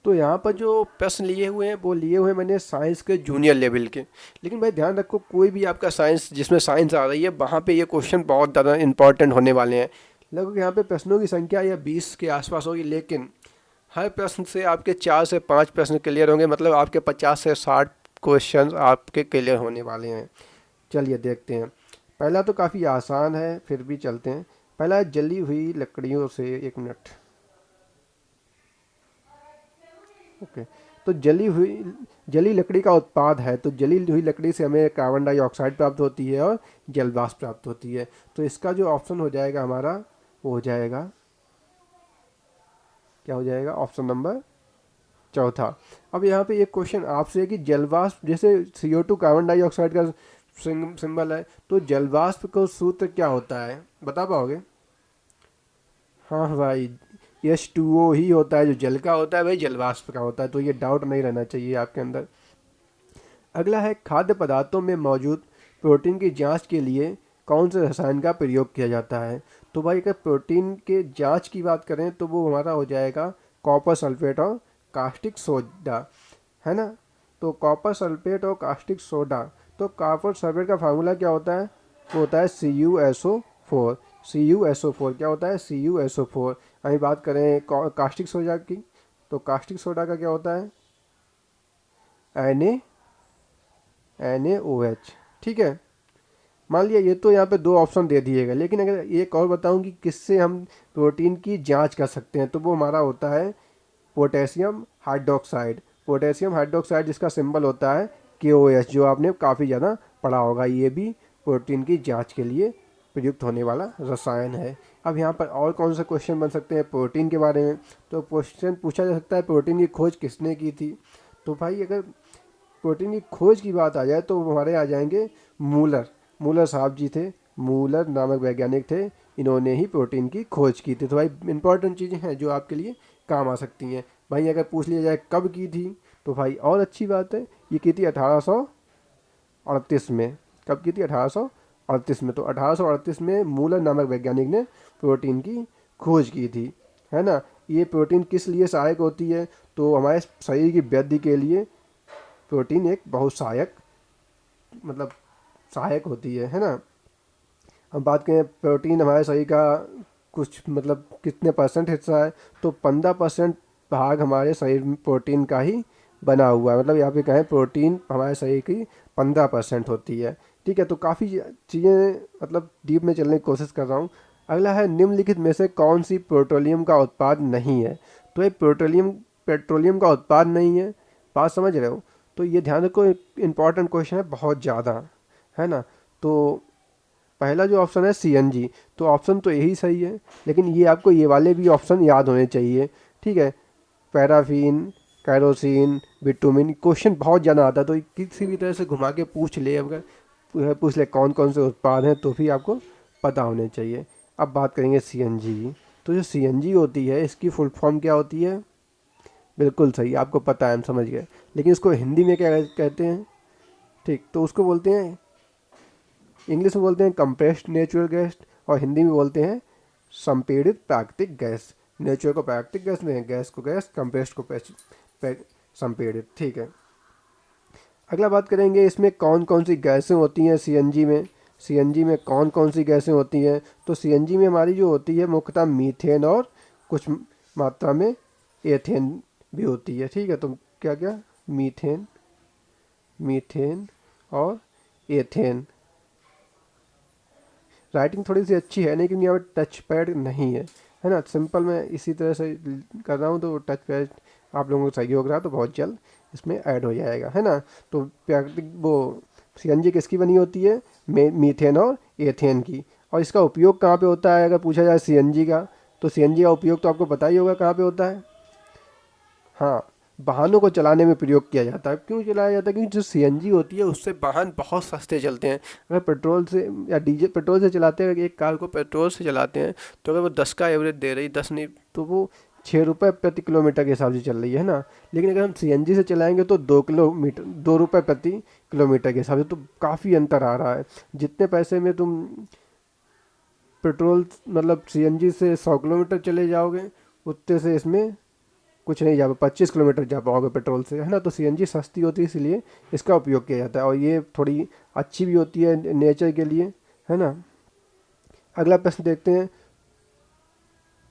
तो यहाँ पर जो प्रश्न लिए हुए हैं वो लिए हुए हैं मैंने साइंस के जूनियर लेवल के। लेकिन भाई ध्यान रखो, कोई भी आपका साइंस जिसमें साइंस आ रही है वहाँ पे ये क्वेश्चन बहुत ज़्यादा इंपॉर्टेंट होने वाले हैं। लगभग यहाँ पे प्रश्नों की संख्या या 20 के आसपास होगी, लेकिन हर प्रश्न से आपके 4 से 5 प्रश्न क्लियर होंगे, मतलब आपके 50 से 60 क्वेश्चन आपके क्लियर होने वाले हैं। चलिए देखते हैं। पहला तो काफ़ी आसान है, फिर भी चलते हैं। पहला है जली हुई लकड़ियों से, 1 मिनट। ओके। तो जली लकड़ी का उत्पाद है, तो जली हुई लकड़ी से हमें कार्बन डाइऑक्साइड प्राप्त होती है और जल वाष्प प्राप्त होती है। तो इसका जो ऑप्शन हो जाएगा हमारा, वो हो जाएगा, क्या हो जाएगा, ऑप्शन नंबर चौथा। अब यहाँ पे एक क्वेश्चन आपसे है कि जलवाष्प, जैसे CO2 कार्बन डाइऑक्साइड का सिंबल है, तो जलवाष्प का सूत्र क्या होता है, बता पाओगे? हाँ भाई, H2O ही होता है, जो जल का होता है भाई जलवाष्प का होता है, तो ये डाउट नहीं रहना चाहिए आपके अंदर। अगला है खाद्य पदार्थों में मौजूद प्रोटीन की जांच के लिए कौन से रसायन का प्रयोग किया जाता है? तो भाई अगर प्रोटीन के जांच की बात करें तो वो हमारा हो जाएगा कॉपर सल्फेट और कास्टिक सोडा, है ना। तो कॉपर सल्फेट और कास्टिक सोडा, तो कॉपर सल्फेट का फार्मूला क्या होता है? वो होता है CuSO4। CuSO4 क्या होता है? CuSO4। अभी बात करें कास्टिक सोडा की, तो कास्टिक सोडा का क्या होता है? NaOH। ठीक है। मान लिया ये तो यहाँ पे 2 ऑप्शन दे दिए गए, लेकिन अगर एक और बताऊँ कि किससे हम प्रोटीन की जांच कर सकते हैं, तो वो हमारा होता है पोटेशियम हाइड्रोक्साइड। पोटेशियम हाइड्रोक्साइड जिसका सिंबल होता है KOH, जो आपने काफ़ी ज़्यादा पढ़ा होगा। ये भी प्रोटीन की जांच के लिए प्रयुक्त होने वाला रसायन है। अब यहाँ पर और कौन से क्वेश्चन बन सकते हैं प्रोटीन के बारे में? तो क्वेश्चन पूछा जा सकता है प्रोटीन की खोज किसने की थी? तो भाई अगर प्रोटीन की खोज की बात आ जाए तो हमारे आ जाएंगे मूलर। मूलर साहब जी थे, मूलर नामक वैज्ञानिक थे, इन्होंने ही प्रोटीन की खोज की थी। तो भाई इंपॉर्टेंट चीज़ें हैं जो आपके लिए काम आ सकती हैं। भाई अगर पूछ लिया जाए कब की थी, तो भाई और अच्छी बात है, ये की थी 1838 में। कब की थी? 1838 में। तो 1838 में मूलर नामक वैज्ञानिक ने प्रोटीन की खोज की थी, है ना। ये प्रोटीन किस लिए सहायक होती है? तो हमारे शरीर की वृद्धि के लिए प्रोटीन एक बहुत सहायक, मतलब सहायक होती है ना। अब बात करें प्रोटीन हमारे शरीर का कुछ मतलब कितने परसेंट हिस्सा है, तो 15% भाग हमारे शरीर में प्रोटीन का ही बना हुआ है। मतलब यहाँ पे कहें प्रोटीन हमारे शरीर की 15% होती है। ठीक है, तो काफ़ी चीज़ें मतलब डीप में चलने की कोशिश कर रहा हूँ। अगला है निम्नलिखित में से कौन सी पेट्रोलियम का उत्पाद नहीं है? तो ये पेट्रोलियम का उत्पाद नहीं है, बात समझ रहे हो? तो ये ध्यान रखो, इम्पॉर्टेंट क्वेश्चन है बहुत ज़्यादा, है ना। तो पहला जो ऑप्शन है CNG, तो ऑप्शन तो यही सही है, लेकिन ये आपको ये वाले भी ऑप्शन याद होने चाहिए। ठीक है, पैराफिन, कैरोसिन, बिटुमिन, क्वेश्चन बहुत ज़्यादा आता है, तो किसी भी तरह से घुमा के पूछ ले, अगर पूछ ले कौन कौन से उत्पाद हैं, तो भी आपको पता होने चाहिए। अब बात करेंगे CNG। तो जो CNG होती है, इसकी फुल फॉर्म क्या होती है? बिल्कुल सही, आपको पता है, हम समझ गए। लेकिन इसको हिंदी में क्या कहते हैं? ठीक, तो उसको बोलते हैं, इंग्लिश में बोलते हैं कंप्रेस्ड नेचुरल गैस, और हिंदी में बोलते हैं संपीड़ित प्राकृतिक गैस। नेचुरल को प्राकृतिक गैस में, गैस को गैस, कंप्रेस्ड को संपीड़ित। ठीक है। अगला बात करेंगे इसमें कौन कौन सी गैसें होती हैं CNG में। CNG में कौन कौन सी गैसें होती हैं? तो CNG में हमारी जो होती है मुख्यतः मीथेन और कुछ मात्रा में एथेन भी होती है। ठीक है, तो क्या क्या? मीथेन, मीथेन और एथेन। राइटिंग थोड़ी सी अच्छी है, लेकिन यहाँ पर टच पैड नहीं है ना। सिंपल मैं इसी तरह से कर रहा हूँ, तो टच पैड आप लोगों को सहयोग रहा तो बहुत जल्द इसमें ऐड हो जाएगा, है ना। तो प्राकृतिक वो CNG किसकी बनी होती है? मीथेन और एथेन की। और इसका उपयोग कहाँ पे होता है अगर पूछा जाए CNG का, तो CNG का उपयोग तो आपको पता ही होगा कहाँ पे होता है। हाँ, वाहनों को चलाने में प्रयोग किया जाता है। क्यों चलाया जाता है? क्योंकि जो CNG होती है उससे वाहन बहुत सस्ते चलते हैं। अगर पेट्रोल से या डीजल, पेट्रोल से चलाते हैं, एक कार को पेट्रोल से चलाते हैं, तो अगर वो 10 का एवरेज दे रही, 10 नहीं, तो वो 6 रुपये प्रति किलोमीटर के हिसाब से चल रही है ना। लेकिन अगर हम CNG से चलाएंगे तो 2 रुपये प्रति किलोमीटर के हिसाब से, तो काफ़ी अंतर आ रहा है। जितने पैसे में तुम पेट्रोल मतलब CNG से 100 किलोमीटर चले जाओगे, उतने से इसमें कुछ नहीं जा 25 किलोमीटर जा पाओगे पेट्रोल से, है ना। तो सीएनजी सस्ती होती है इसलिए इसका उपयोग किया जाता है, और ये थोड़ी अच्छी भी होती है नेचर के लिए, है ना। अगला प्रश्न देखते हैं,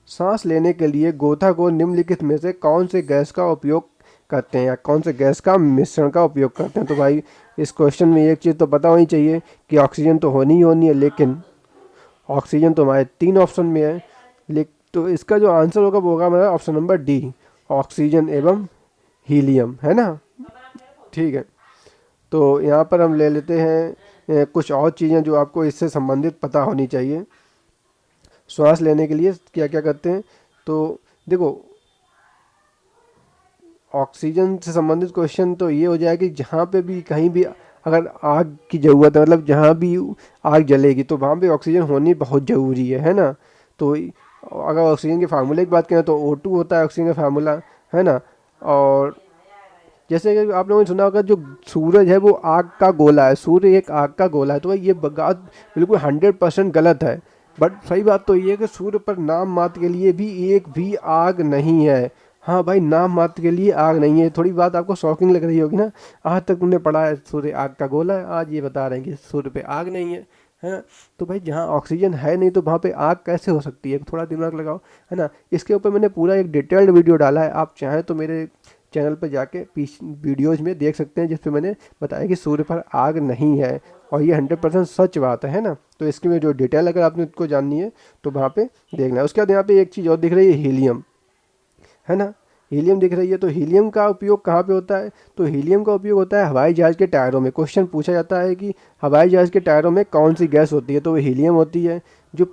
सांस लेने के लिए गोताखोर निम्नलिखित में से कौन से गैस का उपयोग करते हैं या कौन से गैस का मिश्रण का उपयोग करते हैं। तो भाई इस क्वेश्चन में एक चीज़ तो पता होनी चाहिए कि ऑक्सीजन तो होनी ही होनी है, लेकिन ऑक्सीजन तो हमारे 3 ऑप्शन में है, लेकिन तो इसका जो आंसर होगा वो होगा हमारा ऑप्शन नंबर डी, ऑक्सीजन एवं हीलियम, है ना। ठीक है, तो यहाँ पर हम ले लेते हैं कुछ और चीज़ें जो आपको इससे संबंधित पता होनी चाहिए। श्वास लेने के लिए क्या क्या करते हैं, तो देखो ऑक्सीजन से संबंधित क्वेश्चन तो ये हो जाएगा कि जहाँ पे भी कहीं भी अगर आग की ज़रूरत है, मतलब जहाँ भी आग जलेगी तो वहाँ पे ऑक्सीजन होनी बहुत ज़रूरी है ना। तो अगर ऑक्सीजन के फार्मूले की बात करें तो O2 होता है ऑक्सीजन का फार्मूला, है ना। और जैसे कि आप लोगों ने सुना होगा जो सूरज है वो आग का गोला है, सूर्य एक आग का गोला है, तो भाई ये बात बिल्कुल 100% गलत है। बट सही बात तो ये है कि सूर्य पर नाम मात्र के लिए भी एक भी आग नहीं है। हाँ भाई, नाम मात्र के लिए आग नहीं है। थोड़ी बात आपको शॉकिंग लग रही होगी ना, आज तक तुमने पढ़ा है सूर्य आग का गोला है, आज ये बता रहे हैं कि सूर्य पे आग नहीं है ना। तो भाई जहाँ ऑक्सीजन है नहीं तो वहाँ पे आग कैसे हो सकती है, थोड़ा दिमाग लगाओ, है ना। इसके ऊपर मैंने पूरा एक डिटेल्ड वीडियो डाला है, आप चाहें तो मेरे चैनल पर जाके वीडियोज़ में देख सकते हैं, जिस पे मैंने बताया कि सूर्य पर आग नहीं है, और ये 100% सच बात है ना। तो इसकी में जो डिटेल अगर आपने इसको जाननी है तो वहाँ पे देखना है। उसके बाद यहाँ पे एक चीज़ और दिख रही है, हीलियम, है ना। हीलियम दिख रही है, तो हीलियम का उपयोग कहाँ पे होता है, तो हीलियम का उपयोग होता है हवाई जहाज़ के टायरों में। क्वेश्चन पूछा जाता है कि हवाई जहाज़ के टायरों में कौन सी गैस होती है, तो वो हीलियम होती है। जो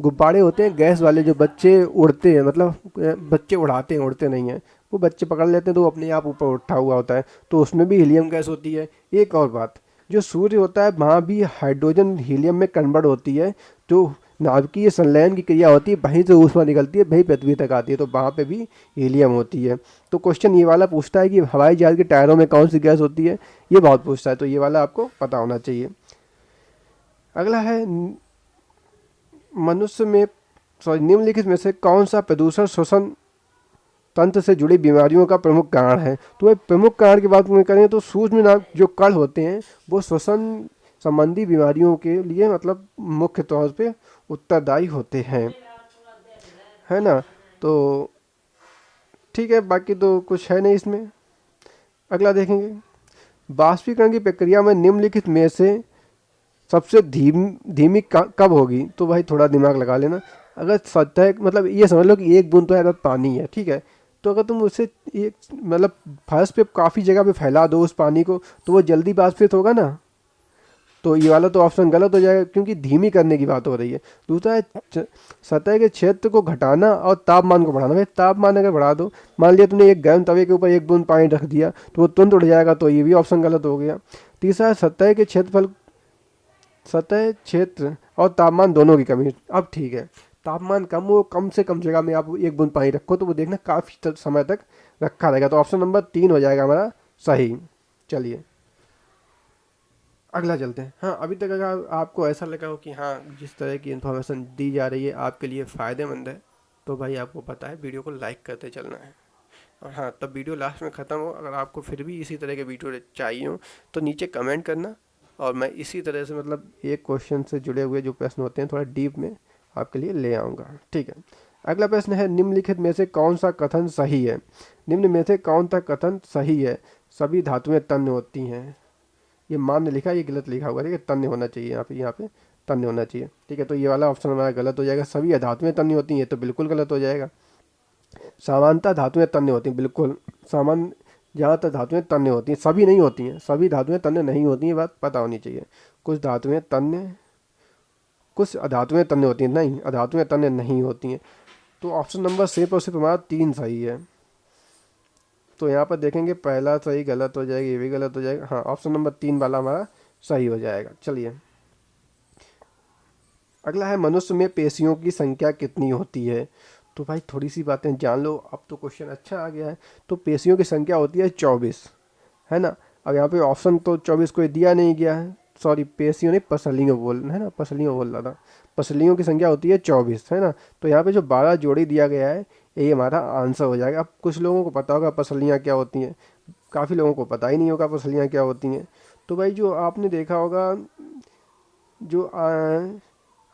गुब्बारे होते हैं गैस वाले, जो बच्चे उड़ते हैं, मतलब बच्चे उड़ाते हैं, उड़ते नहीं हैं, वो बच्चे पकड़ लेते हैं तो वो अपने आप ऊपर उठा हुआ होता है, तो उसमें भी हीलियम गैस होती है। एक और बात, जो सूर्य होता है वहाँ भी हाइड्रोजन हीलियम में कन्वर्ट होती है, जो नाभिकीय संलयन की क्रिया होती है, वहीं से ऊष्मा निकलती है, वहीं पृथ्वी तक आती है, तो वहाँ पे भी हीलियम होती है। तो क्वेश्चन ये वाला पूछता है कि हवाई जहाज़ के टायरों में कौन सी गैस होती है, ये बहुत पूछता है, तो ये वाला आपको पता होना चाहिए। अगला है, मनुष्य में निम्नलिखित में से कौन सा प्रदूषण श्वसन तंत्र से जुड़ी बीमारियों का प्रमुख कारण है। तो वह प्रमुख कारण की बात करें तो सूक्ष्म नाम जो कण होते हैं वो श्वसन संबंधी बीमारियों के लिए मतलब मुख्य तौर पे उत्तरदायी होते हैं, है ना। तो ठीक है, बाकी तो कुछ है नहीं इसमें। अगला देखेंगे, बाष्पीकरण की प्रक्रिया में निम्नलिखित में से सबसे धीमी कब होगी। तो भाई थोड़ा दिमाग लगा लेना, अगर सतह मतलब ये समझ लो कि एक बूंद तो है पानी है, ठीक है, तो अगर तुम उसे एक मतलब फर्श पे काफ़ी जगह पे फैला दो उस पानी को, तो वो जल्दी बाष्पित होगा ना। तो ये वाला तो ऑप्शन गलत हो जाएगा, क्योंकि धीमी करने की बात हो रही है। दूसरा है सतह के क्षेत्र को घटाना और तापमान को बढ़ाना। भाई तापमान अगर बढ़ा दो, मान लिया तुमने एक गर्म तवे के ऊपर एक बूंद पानी रख दिया तो वो तुरंत उड़ जाएगा, तो ये भी ऑप्शन गलत हो गया। तीसरा है सतह के क्षेत्रफल, सतह क्षेत्र और तापमान दोनों की कमी। अब ठीक है, तापमान कम हो, कम से कम जगह में आप एक बूंद पानी रखो तो वो देखना काफ़ी समय तक रखा रहेगा, तो ऑप्शन नंबर 3 हो जाएगा हमारा सही। चलिए अगला चलते हैं। हाँ, अभी तक अगर आपको ऐसा लगा हो कि हाँ जिस तरह की इन्फॉर्मेशन दी जा रही है आपके लिए फ़ायदेमंद है, तो भाई आपको पता है वीडियो को लाइक करते चलना है। और हाँ, तब वीडियो लास्ट में ख़त्म हो, अगर आपको फिर भी इसी तरह के वीडियो चाहिए हो तो नीचे कमेंट करना, और मैं इसी तरह से मतलब एक क्वेश्चन से जुड़े हुए जो प्रश्न होते हैं थोड़ा डीप में आपके लिए ले आऊँगा, ठीक है। अगला प्रश्न है, निम्नलिखित में से कौन सा कथन सही है। निम्न में से कौन सा कथन सही है, सभी धातुएं तन्य होती हैं। ये मान लिखा है, ये गलत लिखा हुआ है, ठीक है, तन्य होना चाहिए यहाँ पे तन्य होना चाहिए, ठीक है। तो ये वाला ऑप्शन हमारा गलत हो जाएगा, सभी धातुएं तन्य होती हैं, ये तो बिल्कुल गलत हो जाएगा। सामान्यतः धातुएं तन्य होती हैं, बिल्कुल सामान्य, जहाँ तक धातुएं तन्य होती हैं, सभी नहीं होती हैं, सभी धातुएं तन्य नहीं होती हैं, बात पता होनी चाहिए। कुछ धातुएं तन्य, कुछ अधातुएं तन्य होती हैं, नहीं अधातुएं तन्य नहीं होती हैं। तो ऑप्शन नंबर सिर्फ और सिर्फ हमारा 3 सही है। तो यहाँ पर देखेंगे पहला सही गलत हो जाएगा, ये भी गलत हो जाएगा। हाँ, ऑप्शन नंबर 3 वाला हमारा सही हो जाएगा। चलिए अगला है, मनुष्य में पेशियों की संख्या कितनी होती है। तो भाई थोड़ी सी बातें जान लो, अब तो क्वेश्चन अच्छा आ गया है। तो पेशियों की संख्या होती है 24, है ना। अब यहाँ पे ऑप्शन तो 24 कोई दिया नहीं गया है, सॉरी पेशियों नहीं पसलियों बोल, है ना, पसलियों बोल रहा था। पसलियों की संख्या होती है 24, है ना। तो यहाँ पे जो 12 जोड़ी दिया गया है यही हमारा आंसर हो जाएगा। अब कुछ लोगों को पता होगा पसलियाँ क्या होती हैं, काफ़ी लोगों को पता ही नहीं होगा पसलियाँ क्या होती हैं। तो भाई जो आपने देखा होगा, जो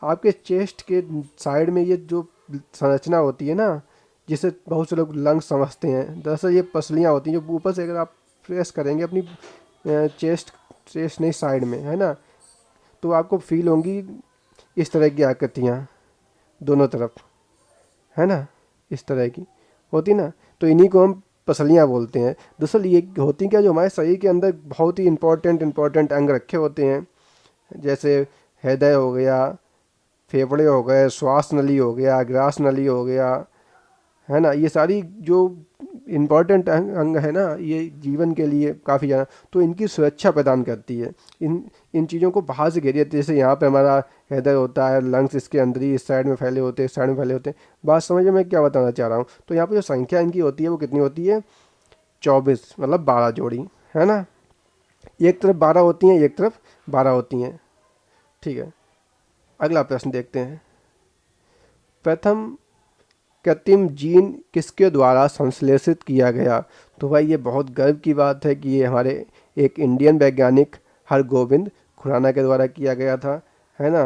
आपके चेस्ट के साइड में ये जो संरचना होती है ना, जिसे बहुत से लोग लंग्स समझते हैं, दरअसल ये पसलियाँ होती हैं जो ऊपर से अगर आप प्रेस करेंगे अपनी चेस्ट चेस्ट नहीं साइड में, है ना, तो आपको फील होंगी इस तरह की आकृतियाँ दोनों तरफ, है ना, इस तरह की होती ना। तो इन्हीं को हम पसलियाँ बोलते हैं। दरअसल ये होती क्या, जो हमारे शरीर के अंदर बहुत ही इंपॉर्टेंट अंग रखे होते हैं, जैसे हृदय हो गया, फेफड़े हो गए, श्वास नली हो गया, ग्रास नली हो गया, है ना, ये सारी जो इम्पोर्टेंट अंग है ना, ये जीवन के लिए काफ़ी ज़्यादा, तो इनकी सुरक्षा प्रदान करती है। इन इन चीज़ों को बाहर से घेरिए, जैसे यहाँ पे हमारा हृदय होता है, लंग्स इसके अंदर ही इस साइड में फैले होते हैं, इस साइड में फैले होते हैं। बात समझ में मैं क्या बताना चाह रहा हूँ। तो यहाँ पे जो संख्या इनकी होती है वो कितनी होती है, 24, मतलब 12 जोड़ी, है ना। एक तरफ 12 होती हैं, एक तरफ 12 होती हैं। ठीक है, अगला प्रश्न देखते हैं। प्रथम कृत्रिम जीन किसके द्वारा संश्लेषित किया गया। तो भाई ये बहुत गर्व की बात है कि ये हमारे एक इंडियन वैज्ञानिक हरगोविंद खुराना के द्वारा किया गया था, है ना।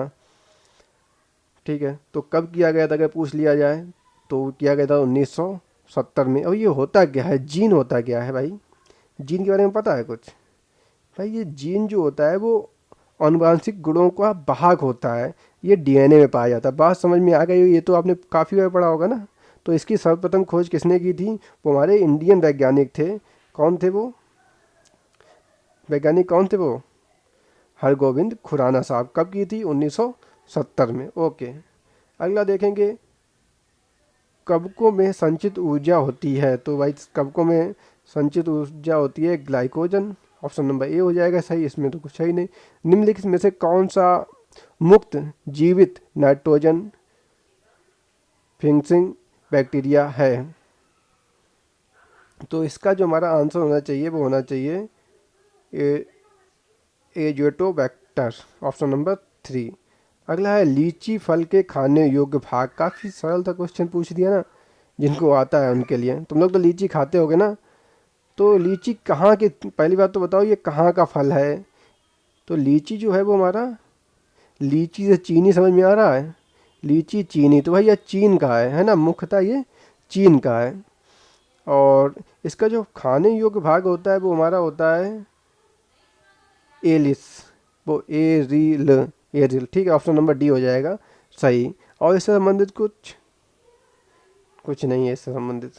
ठीक है, तो कब किया गया था अगर पूछ लिया जाए, तो किया गया था 1970 में। और ये होता क्या है, जीन होता क्या है भाई, जीन के बारे में पता है कुछ। भाई ये जीन जो होता है वो आनुवांशिक गुणों का वाहक होता है, ये डीएनए में पाया जाता है। बात समझ में आ गई, ये तो आपने काफ़ी बार पढ़ा होगा ना। तो इसकी सर्वप्रथम खोज किसने की थी, वो हमारे इंडियन वैज्ञानिक थे। कौन थे वो वैज्ञानिक, कौन थे वो, हरगोविंद खुराना साहब। कब की थी, 1970 में। ओके, अगला देखेंगे, कवकों में संचित ऊर्जा होती है। तो भाई कवकों में संचित ऊर्जा होती है ग्लाइकोजन। ऑप्शन नंबर ए हो जाएगा सही, इसमें तो कुछ है ही नहीं। निम्नलिखित में से कौन सा मुक्त जीवित नाइट्रोजन फिक्सिंग बैक्टीरिया है। तो इसका जो हमारा आंसर होना चाहिए वो होना चाहिए एजोटोबैक्टर, ऑप्शन नंबर 3। अगला है लीची फल के खाने योग्य भाग। काफ़ी सरल था क्वेश्चन पूछ दिया ना, जिनको आता है उनके लिए। तुम लोग तो लीची खाते होगे ना, तो लीची कहाँ के, पहली बात तो बताओ ये कहाँ का फल है। तो लीची जो है वो हमारा, लीची से चीनी समझ में आ रहा है, लीची चीनी, तो भाई ये चीन का है ना, मुख्यतः ये चीन का है। और इसका जो खाने योग्य भाग होता है वो हमारा होता है एलिस, वो एरिल, ठीक है, ऑप्शन नंबर डी हो जाएगा सही। और इससे संबंधित कुछ कुछ नहीं है इससे संबंधित।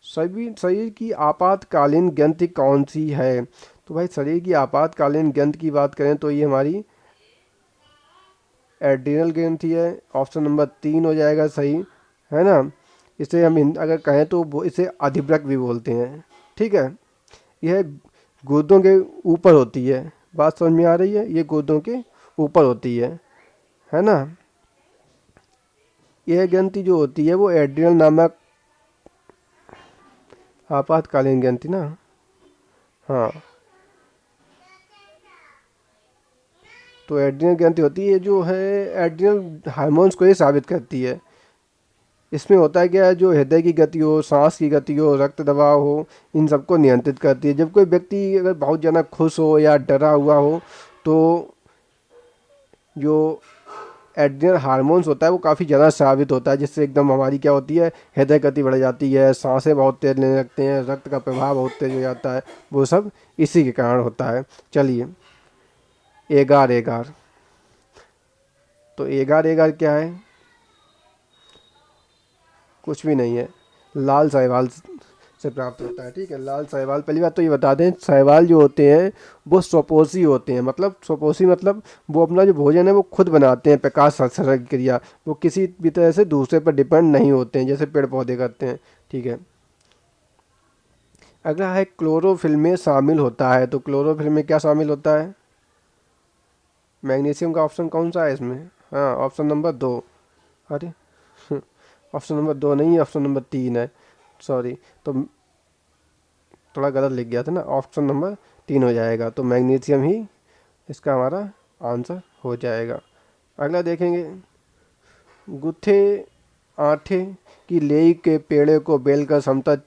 सभी शरीर की आपातकालीन ग्रंथि कौन सी है। तो भाई शरीर की आपातकालीन ग्रंथि की बात करें तो ये हमारी एड्रिनल ग्रंथि है, ऑप्शन नंबर 3 हो जाएगा सही, है ना। इसे हम अगर कहें तो इसे अधिवृक्क भी बोलते हैं। ठीक है, यह गुर्दों के ऊपर होती है। बात समझ में आ रही है, ये गुर्दों के ऊपर होती है ना। यह ग्रंथि जो होती है वो एड्रिनल नामक आपातकालीन ग्रंथि ना, हाँ, तो एड्रिनल ग्रंथि होती है जो है एड्रिनल हार्मोन्स को ये साबित करती है। इसमें होता है क्या है, जो हृदय की गति हो, सांस की गति हो, रक्त दबाव हो, इन सबको नियंत्रित करती है। जब कोई व्यक्ति अगर बहुत ज़्यादा खुश हो या डरा हुआ हो, तो जो एड्रिनल हार्मोन्स होता है वो काफ़ी ज़्यादा स्रावित होता है, जिससे एकदम हमारी क्या होती है, हृदय गति बढ़ जाती है, सांसें बहुत तेज लेने लगते हैं, रक्त का प्रवाह बहुत तेज हो जाता है। वो सब इसी के कारण होता है। चलिए, एगार एगार, तो एगार एगार क्या है, कुछ भी नहीं है, लाल साहिवाल से प्राप्त होता है। ठीक है, लाल साहिवाल, पहली बात तो ये बता दें, साहिवाल जो होते हैं वो स्वपोषी होते हैं। मतलब स्वपोषी मतलब वो अपना जो भोजन है वो खुद बनाते हैं, प्रकाश संश्लेषण की क्रिया, वो किसी भी तरह से दूसरे पर डिपेंड नहीं होते हैं, जैसे पेड़ पौधे करते हैं। ठीक है, अगला है क्लोरोफिल में शामिल होता है। तो क्लोरोफिल में क्या शामिल होता है, मैग्नीशियम का ऑप्शन कौन सा है इसमें, हाँ, ऑप्शन नंबर 2। अरे ऑप्शन नंबर 2 नहीं है, ऑप्शन नंबर 3 है, सॉरी, तो थोड़ा गलत लिख गया था ना, ऑप्शन नंबर 3 हो जाएगा। तो मैग्नीशियम ही इसका हमारा आंसर हो जाएगा। अगला देखेंगे, गुथे आठे की लेई के पेड़े को बेलकर समतल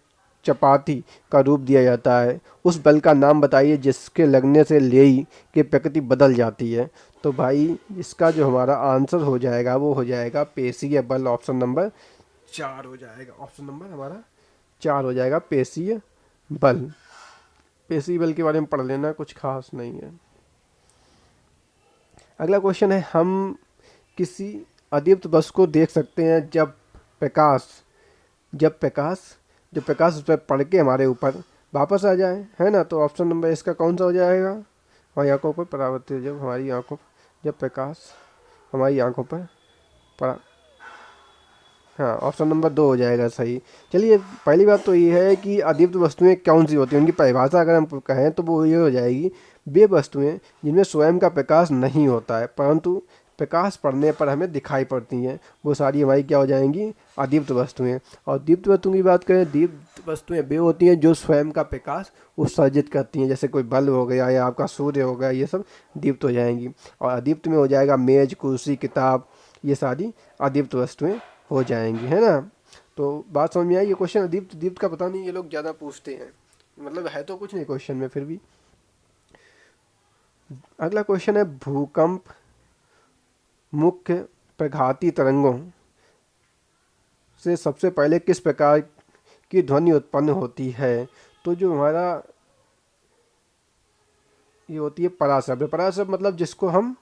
चपाती का रूप दिया जाता है। उस बल का नाम बताइए जिसके लगने से लेई की प्रकृति बदल जाती है। तो भाई इसका जो हमारा आंसर हो जाएगा वो हो जाएगा पेशीय बल। ऑप्शन नंबर 4 हो जाएगा। ऑप्शन नंबर हमारा 4 हो जाएगा, पेशीय बल। पेशीय बल के बारे में पढ़ लेना, कुछ खास नहीं है। अगला क्वेश्चन है, हम किसी अदीप्त वस्तु को देख सकते हैं प्रकाश जब प्रकाश उस पर पड़ के हमारे ऊपर वापस आ जाए, है ना। तो ऑप्शन नंबर इसका कौन सा हो जाएगा? हमारी आंखों पर परावर्तित, जब प्रकाश हमारी आंखों पर पड़ा। हाँ, ऑप्शन नंबर 2 हो जाएगा सही। चलिए, पहली बात तो ये है कि अदीप्त वस्तुएं कौन सी होती हैं, उनकी परिभाषा अगर हम कहें तो वो ये हो जाएगी, वे वस्तुएं जिनमें स्वयं का प्रकाश नहीं होता है परंतु प्रकाश पड़ने पर हमें दिखाई पड़ती हैं, वो सारी हमारी क्या हो जाएंगी? अदीप्त वस्तुएं। और दीप्त वस्तुओं की बात करें, दीप्त वस्तुएं वे होती हैं जो स्वयं का प्रकाश उत्सर्जित करती हैं, जैसे कोई बल्ब हो गया या आपका सूर्य हो गया, ये सब दीप्त हो जाएंगी। और अदीप्त में हो जाएगा मेज, कुर्सी, किताब, ये सारी अदीप्त वस्तुएं हो जाएंगी, है ना। तो बात समझ में आई? ये क्वेश्चन दीप्त दीप्त का पता नहीं, ये लोग ज़्यादा पूछते हैं, मतलब है तो कुछ नहीं क्वेश्चन में फिर भी। अगला क्वेश्चन है, भूकंप मुख्य प्रघाती तरंगों से सबसे पहले किस प्रकार की ध्वनि उत्पन्न होती है? तो जो हमारा ये होती है पराशब्द। पराशब्द मतलब जिसको हम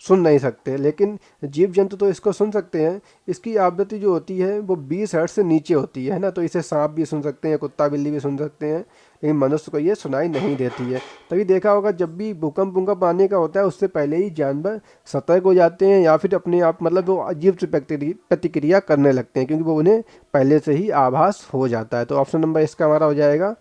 सुन नहीं सकते, लेकिन जीव जंतु तो इसको सुन सकते हैं। इसकी आवृत्ति जो होती है वो 20 हर्ट्ज से नीचे होती है ना। तो इसे सांप भी सुन सकते हैं, कुत्ता बिल्ली भी सुन सकते हैं, लेकिन मनुष्य को ये सुनाई नहीं देती है। तभी देखा होगा जब भी भूकंप आने का होता है उससे पहले ही जानवर सतर्क हो जाते हैं या फिर अपने आप मतलब वो अजीब सी प्रतिक्रिया करने लगते हैं, क्योंकि वो उन्हें पहले से ही आभास हो जाता है। तो ऑप्शन नंबर इसका हमारा हो जाएगा